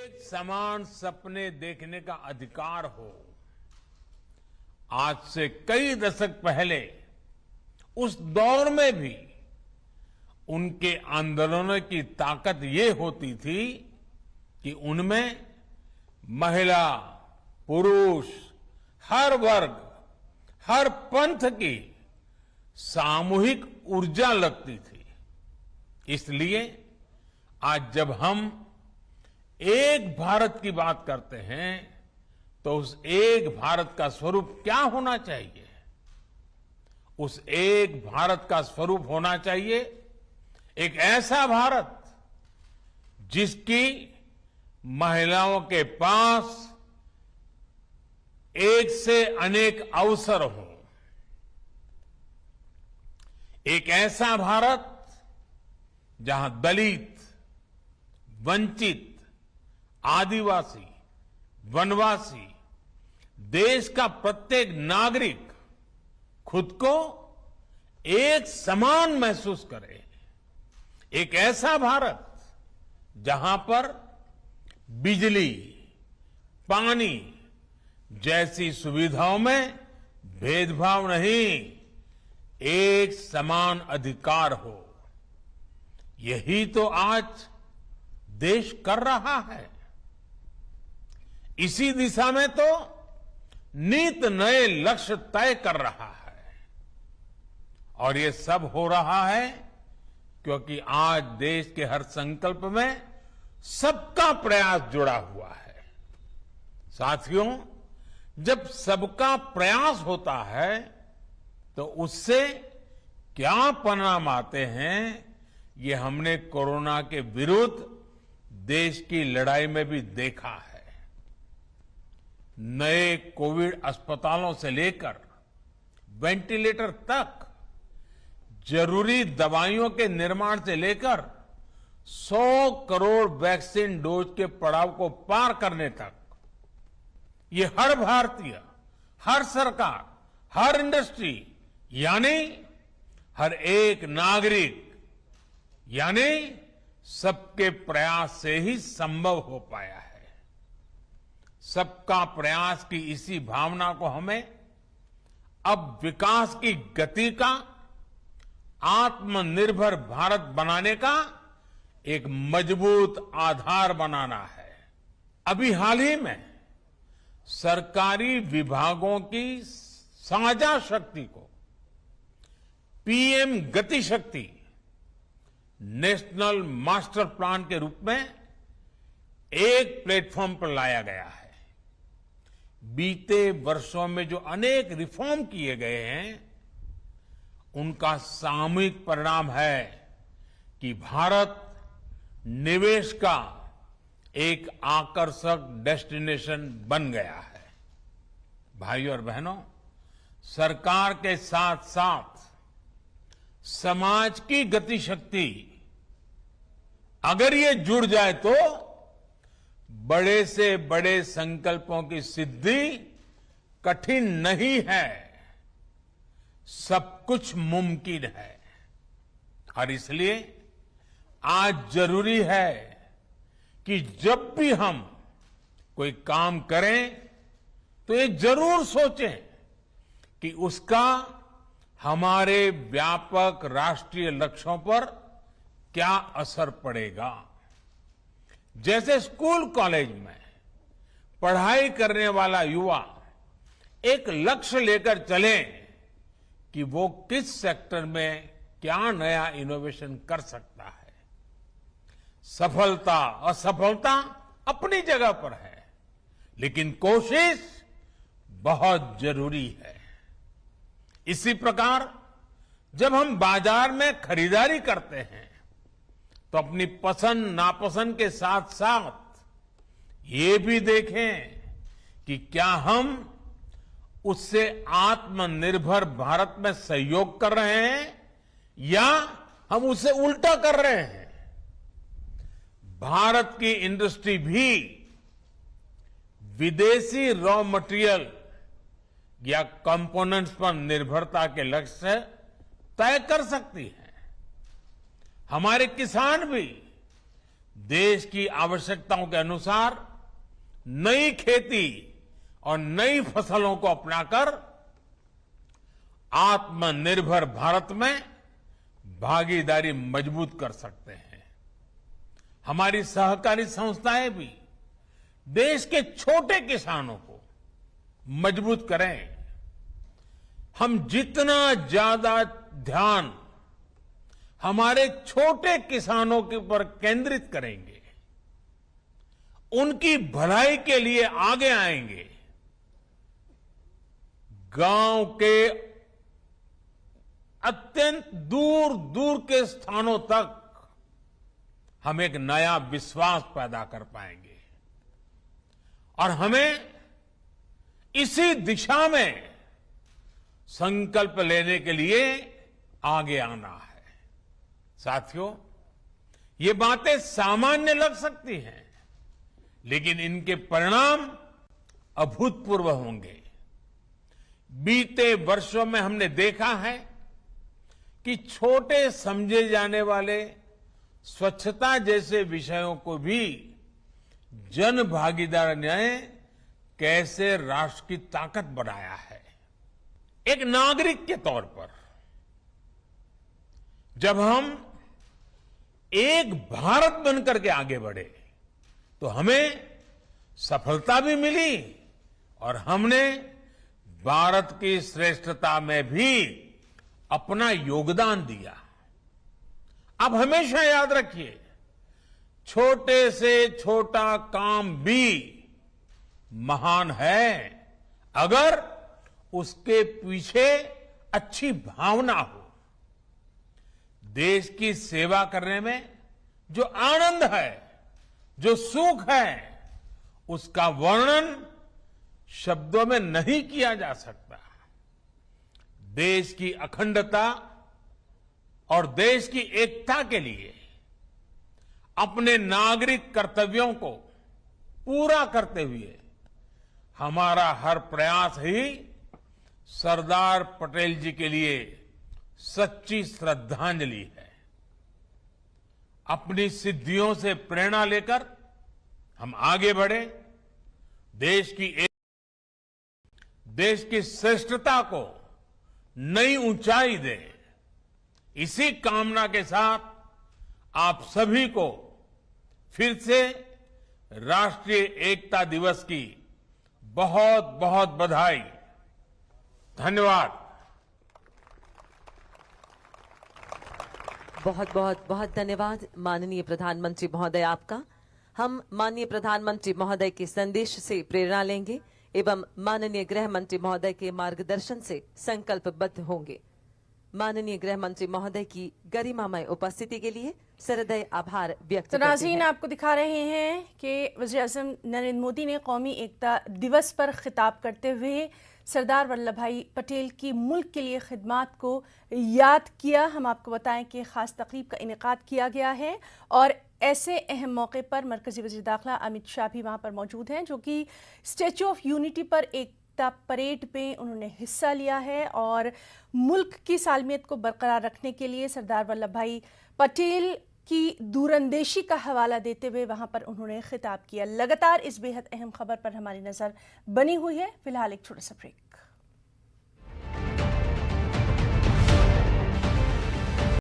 एक समान सपने देखने का अधिकार हो। आज से कई दशक पहले उस दौर में भी उनके आंदोलनों की ताकत ये होती थी कि उनमें महिला, पुरुष, हर वर्ग, हर पंथ की सामूहिक ऊर्जा लगती थी। इसलिए आज जब हम एक भारत की बात करते हैं तो उस एक भारत का स्वरूप क्या होना चाहिए? उस एक भारत का स्वरूप होना चाहिए एक ऐसा भारत जिसकी महिलाओं के पास एक से अनेक अवसर हों। एक ऐसा भारत जहां दलित, वंचित, आदिवासी, वनवासी, देश का प्रत्येक नागरिक खुद को एक समान महसूस करे। एक ऐसा भारत जहां पर बिजली, पानी जैसी सुविधाओं में भेदभाव नहीं, एक समान अधिकार हो। यही तो आज देश कर रहा है। इसी दिशा में तो नित नए लक्ष्य तय कर रहा है और ये सब हो रहा है क्योंकि आज देश के हर संकल्प में सबका प्रयास जुड़ा हुआ है। साथियों, जब सबका प्रयास होता है तो उससे क्या परिणाम आते हैं, ये हमने कोरोना के विरुद्ध देश की लड़ाई में भी देखा है। नए कोविड अस्पतालों से लेकर वेंटिलेटर तक, जरूरी दवाइयों के निर्माण से लेकर 100 करोड़ वैक्सीन डोज के पड़ाव को पार करने तक, ये हर भारतीय, हर सरकार, हर इंडस्ट्री यानी हर एक नागरिक यानी सबके प्रयास से ही संभव हो पाया है। सबका प्रयास की इसी भावना को हमें अब विकास की गति का, आत्मनिर्भर भारत बनाने का एक मजबूत आधार बनाना है। अभी हाल ही में सरकारी विभागों की साझा शक्ति को पीएम गति शक्ति नेशनल मास्टर प्लान के रूप में एक प्लेटफॉर्म पर लाया गया है। बीते वर्षों में जो अनेक रिफॉर्म किए गए हैं, उनका सामूहिक परिणाम है कि भारत निवेश का एक आकर्षक डेस्टिनेशन बन गया है। भाइयों और बहनों, सरकार के साथ साथ समाज की गति शक्ति अगर ये जुड़ जाए तो बड़े से बड़े संकल्पों की सिद्धि कठिन नहीं है, सब कुछ मुमकिन है। और इसलिए आज जरूरी है कि जब भी हम कोई काम करें तो ये जरूर सोचें कि उसका हमारे व्यापक राष्ट्रीय लक्ष्यों पर क्या असर पड़ेगा। जैसे स्कूल कॉलेज में पढ़ाई करने वाला युवा एक लक्ष्य लेकर चले कि वो किस सेक्टर में क्या नया इनोवेशन कर सकता है। सफलता असफलता अपनी जगह पर है, लेकिन कोशिश बहुत जरूरी है। इसी प्रकार जब हम बाजार में खरीदारी करते हैं तो अपनी पसंद नापसंद के साथ साथ ये भी देखें कि क्या हम उससे आत्मनिर्भर भारत में सहयोग कर रहे हैं या हम उसे उल्टा कर रहे हैं। भारत की इंडस्ट्री भी विदेशी रॉ मटेरियल या कंपोनेंट्स पर निर्भरता के लक्ष्य तय कर सकती है। हमारे किसान भी देश की आवश्यकताओं के अनुसार नई खेती और नई फसलों को अपनाकर आत्मनिर्भर भारत में भागीदारी मजबूत कर सकते हैं। हमारी सहकारी संस्थाएं भी देश के छोटे किसानों को मजबूत करें। हम जितना ज्यादा ध्यान हमारे छोटे किसानों के ऊपर केंद्रित करेंगे, उनकी भलाई के लिए आगे आएंगे, गांव के अत्यंत दूर दूर के स्थानों तक हम एक नया विश्वास पैदा कर पाएंगे और हमें इसी दिशा में संकल्प लेने के लिए आगे आना है। साथियों, ये बातें सामान्य लग सकती हैं, लेकिन इनके परिणाम अभूतपूर्व होंगे। बीते वर्षों में हमने देखा है कि छोटे समझे जाने वाले स्वच्छता जैसे विषयों को भी जन भागीदारी ने कैसे राष्ट्र की ताकत बनाया है। एक नागरिक के तौर पर जब हम एक भारत बनकर के आगे बढ़े तो हमें सफलता भी मिली और हमने भारत की श्रेष्ठता में भी अपना योगदान दिया। अब हमेशा याद रखिए, छोटे से छोटा काम भी महान है अगर उसके पीछे अच्छी भावना हो। देश की सेवा करने में जो आनंद है, जो सुख है, उसका वर्णन शब्दों में नहीं किया जा सकता। देश की अखंडता और देश की एकता के लिए अपने नागरिक कर्तव्यों को पूरा करते हुए हमारा हर प्रयास ही सरदार पटेल जी के लिए सच्ची श्रद्धांजलि है। अपनी सिद्धियों से प्रेरणा लेकर हम आगे बढ़े, देश की श्रेष्ठता को नई ऊंचाई दे। इसी कामना के साथ आप सभी को फिर से राष्ट्रीय एकता दिवस की बहुत बहुत बधाई। धन्यवाद। बहुत बहुत बहुत धन्यवाद माननीय प्रधानमंत्री महोदय आपका। हम माननीय प्रधानमंत्री महोदय के संदेश से प्रेरणा लेंगे एवं माननीय गृह मंत्री महोदय के मार्गदर्शन से संकल्पबद्ध होंगे। माननीय गृह मंत्री महोदय की गरिमामय उपस्थिति के लिए सहृदय आभार व्यक्त करते हैं। नाज़रीन, आपको दिखा रहे हैं कि वज़ीर-ए-आज़म नरेंद्र मोदी ने कौमी एकता दिवस पर खिताब करते हुए सरदार वल्लभ भाई पटेल की मुल्क के लिए खिदमात को याद किया। हम आपको बताएं कि खास तकरीब का इनेकाद किया गया है और ऐसे अहम मौके पर मरकजी वज़ीर दाखिला अमित शाह भी वहां पर मौजूद हैं, जो कि स्टैच्यू ऑफ यूनिटी पर एकता परेड में उन्होंने हिस्सा लिया है और मुल्क की सालमियत को बरकरार रखने के लिए सरदार वल्लभ भाई पटेल की दूरंदेशी का हवाला देते हुए वहां पर उन्होंने खिताब किया। लगातार इस बेहद अहम खबर पर हमारी नजर बनी हुई है। फिलहाल एक छोटा सा ब्रेक।